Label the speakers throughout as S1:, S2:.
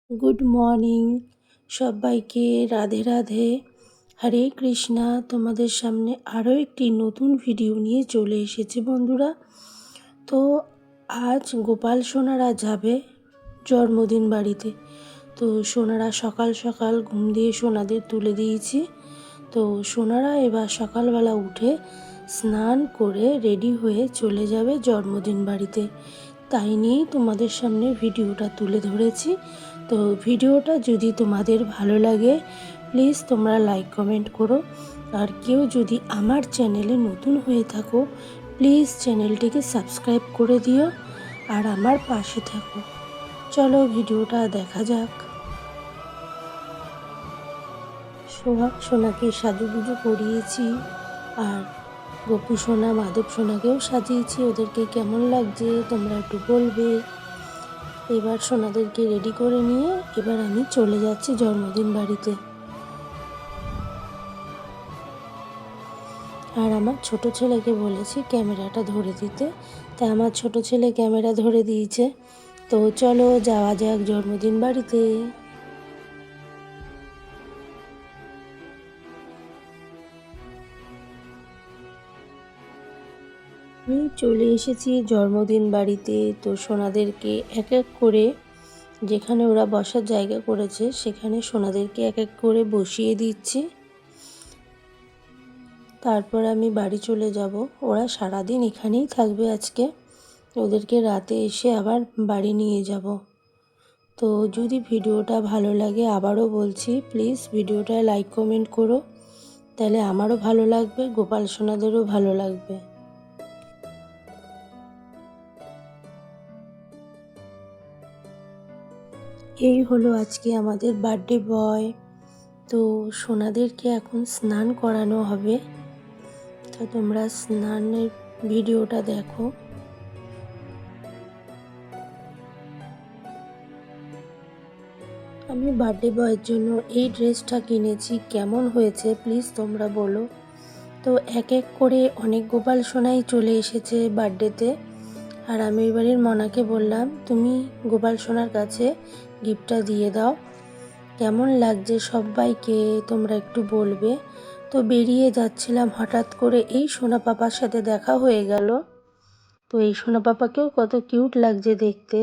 S1: Good morning সবাইকে। রাধে রাধে, হরে কৃষ্ণা। তোমাদের সামনে আরও একটি নতুন ভিডিও নিয়ে চলে এসেছি বন্ধুরা। তো আজ গোপাল সোনারা যাবে জন্মদিন বাড়িতে। তো সোনারা সকাল সকাল ঘুম দিয়ে সোনাদের তুলে দিয়েছি। তো সোনারা এবার সকালবেলা উঠে স্নান করে রেডি হয়ে চলে যাবে জন্মদিন বাড়িতে। তাই নিয়েই তোমাদের সামনে ভিডিওটা তুলে ধরেছি। তো ভিডিওটা যদি তোমাদের ভালো লাগে প্লিজ তোমরা লাইক কমেন্ট করো। আর কেউ যদি আমার চ্যানেলে নতুন হয়ে থাকো প্লিজ চ্যানেলটিকে সাবস্ক্রাইব করে দিও আর আমার পাশে থাকো। চলো ভিডিওটা দেখা যাক। সোহাগ সোনাকে সাজুগুজু করিয়েছি আর গোপু সোনা মাধব সোনাকেও সাজিয়েছি। ওদেরকে কেমন লাগছে তোমরা একটু বলবে। এবার সোনাদেরকে রেডি করে নিয়ে এবার আমি চলে যাচ্ছি জন্মদিন বাড়িতে। আর আমার ছোট ছেলেকে বলেছি ক্যামেরাটা ধরে দিতে, তাই আমার ছোট ছেলে ক্যামেরা ধরে দিয়েছে। তো চলো যাওয়া যাক জন্মদিন বাড়িতে। আমি চলে এসেছি জন্মদিন বাড়িতে। তো সোনাদেরকে এক এক করে যেখানে ওরা বসার জায়গা করেছে সেখানে সোনাদেরকে এক এক করে বসিয়ে দিচ্ছি। তারপর আমি বাড়ি চলে যাব। ওরা সারাদিন এখানেই থাকবে আজকে, ওদেরকে রাতে এসে আবার বাড়ি নিয়ে যাব। তো যদি ভিডিওটা ভালো লাগে আবারও বলছি প্লিজ ভিডিওটা লাইক কমেন্ট করো, তাহলে আমারও ভালো লাগবে, গোপাল সোনাদেরও ভালো লাগবে। এই হলো আজকে আমাদের বার্থডে বয়। তো সোনাদেরকে এখন স্নান করানো হবে। তো তোমরা স্নানের ভিডিওটা দেখো। আমি বার্থডে বয়ের জন্য এই ড্রেসটা কিনেছি, কেমন হয়েছে প্লিজ তোমরা বলো। তো এক এক করে অনেক গোপাল সোনাই চলে এসেছে বার্থডেতে। আর আমি বাড়ির মনাকে বললাম তুমি গোপাল সোনার কাছে গিফটটা দিয়ে দাও। কেমন লাগছে সবাইকে তোমরা একটু বলবে। তো বেরিয়ে যাচ্ছিলাম, হঠাৎ করে এই সোনা পাপার সাথে দেখা হয়ে গেল। তো এই সোনা পাপাকেও কত কিউট লাগছে দেখতে।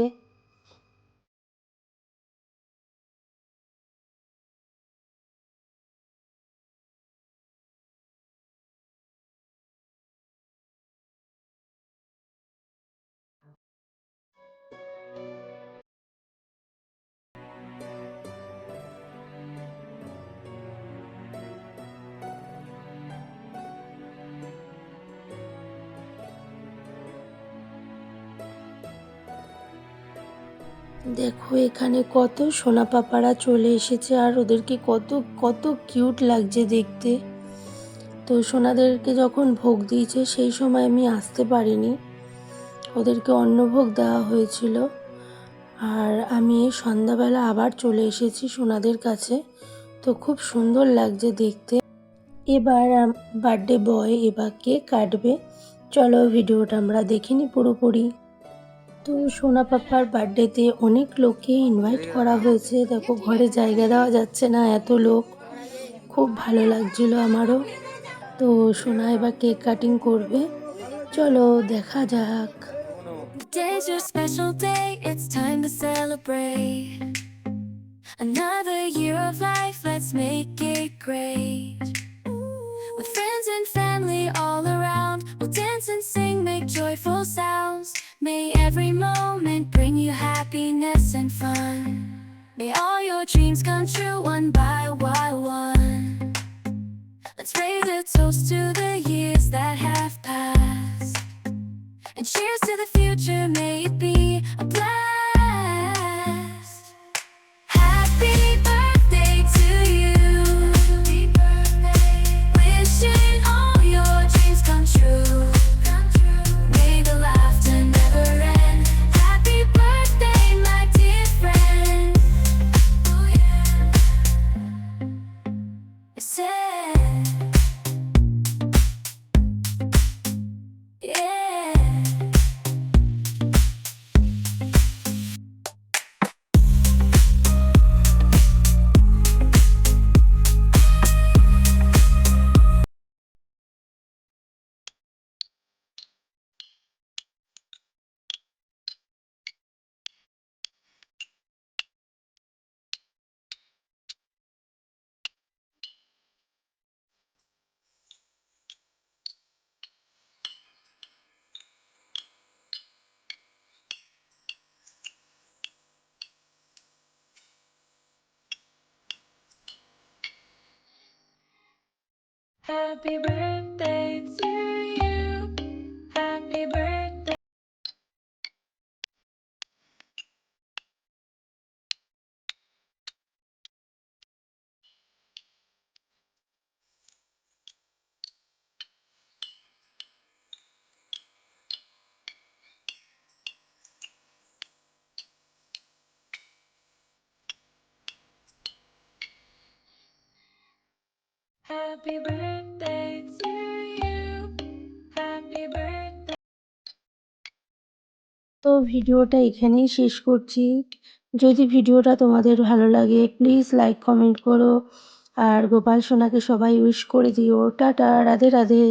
S1: দেখো এখানে কত সোনা পাপারা চলে এসেছে আর ওদেরকে কত কত কিউট লাগছে দেখতে। তো সোনাদেরকে যখন ভোগ দিয়েছে সেই সময় আমি আসতে পারিনি, ওদেরকে অন্নভোগ দেওয়া হয়েছিল। আর আমি সন্ধ্যাবেলা আবার চলে এসেছি সোনাদের কাছে। তো খুব সুন্দর লাগছে দেখতে। এবার বার্থডে বয় এবার কেক কাটবে। চলো ভিডিওটা আমরা দেখিনি পুরোপুরি। তো সোনা পাপার বার্থডেতে অনেক লোককে ইনভাইট করা হয়েছে। দেখো ঘরে জায়গা দেওয়া যাচ্ছে না, এত লোক। খুব ভালো লাগছিল আমারও। তো সোনা এবার কেক কাটিং করবে, চলো দেখা যাক।
S2: Today's your special day, it's time to celebrate. Another year of life, let's make it great. With friends and family all around, we'll dance and sing, make joyful sounds. May every moment bring you happiness and fun. May all your dreams come true one by one. Let's raise a toast to the years that have passed, and cheers to the future, may it be a blast. Happy birthday to you. Happy birthday. Wishing all your dreams come true. May the laughter never end. Happy birthday, my dear friend. Oh yeah. It said Happy birthday to you. Happy birthday. Happy birthday to you. Happy birthday.
S1: তো ভিডিওটা এখানেই শেষ করছি। যদি ভিডিওটা তোমাদের ভালো লাগে প্লিজ লাইক কমেন্ট করো আর গোপাল সোনাকে সবাই উইশ করে দিও। টাটা, রাধে রাধে।